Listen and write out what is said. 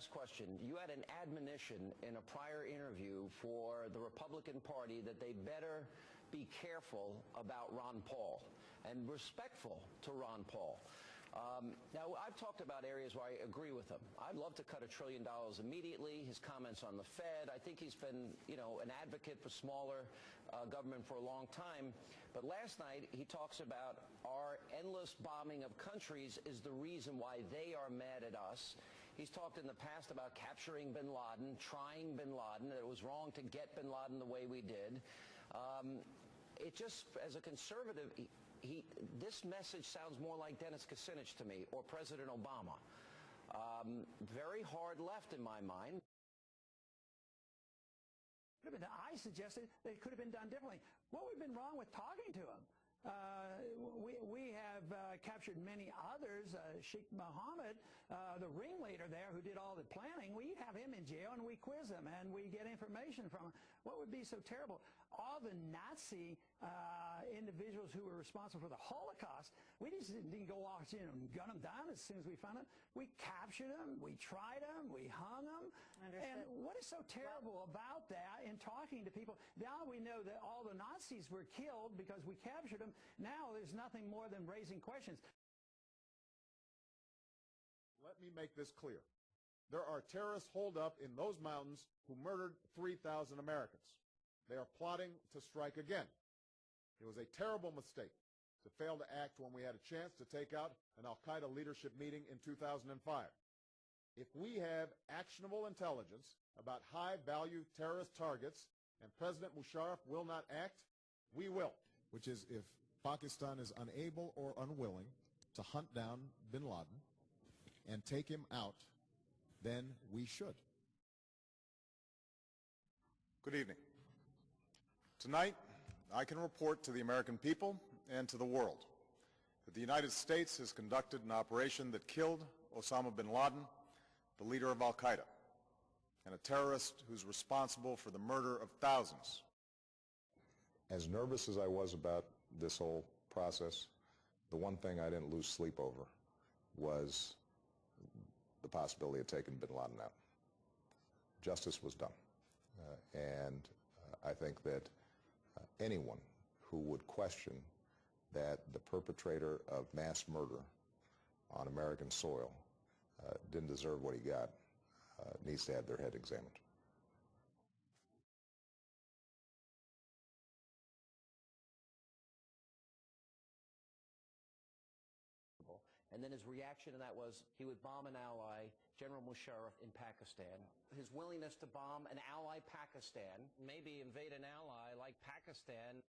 last question. You had an admonition in a prior interview for the Republican Party that they better be careful about Ron Paul and respectful to Ron Paul. Now, I've talked about areas where I agree with him. I'd love to cut $1 trillion immediately. His comments on the Fed. I think he's been, an advocate for smaller government for a long time. But last night, he talks about our endless bombing of countries is the reason why they are mad at us. He's talked in the past about capturing Bin Laden, trying Bin Laden, that it was wrong to get Bin Laden the way we did. It just, as a conservative, this message sounds more like Dennis Kucinich to me, or President Obama. Very hard left in my mind. I suggested that it could have been done differently. What would have been wrong with talking to him? We have captured many others. Sheikh Mohammed, the ringleader there who did all the planning, we have him in jail and we quiz him and we get information from him. What would be so terrible? All the Nazi individuals who were responsible for the Holocaust, we just didn't go off and gun them down as soon as we found them. We captured them, we tried them, we hung them. And what is so terrible about that in talking to people? Now we know that all the Nazis were killed because we captured them. Now there's nothing more than raising questions. Let me make this clear. There are terrorists holed up in those mountains who murdered 3,000 Americans. They are plotting to strike again. It was a terrible mistake to fail to act when we had a chance to take out an al-Qaeda leadership meeting in 2005. If we have actionable intelligence about high-value terrorist targets and President Musharraf will not act, we will. Which is, if Pakistan is unable or unwilling to hunt down Bin Laden and take him out, then we should. Good evening. Tonight, I can report to the American people and to the world that the United States has conducted an operation that killed Osama Bin Laden, the leader of al-Qaeda, and a terrorist who's responsible for the murder of thousands. As nervous as I was about this whole process, the one thing I didn't lose sleep over was the possibility of taking Bin Laden out. Justice was done. And I think that anyone who would question that the perpetrator of mass murder on American soil didn't deserve what he got needs to have their head examined. And then his reaction to that was he would bomb an ally, General Musharraf, in Pakistan. His willingness to bomb an ally Pakistan, maybe invade an ally like Pakistan.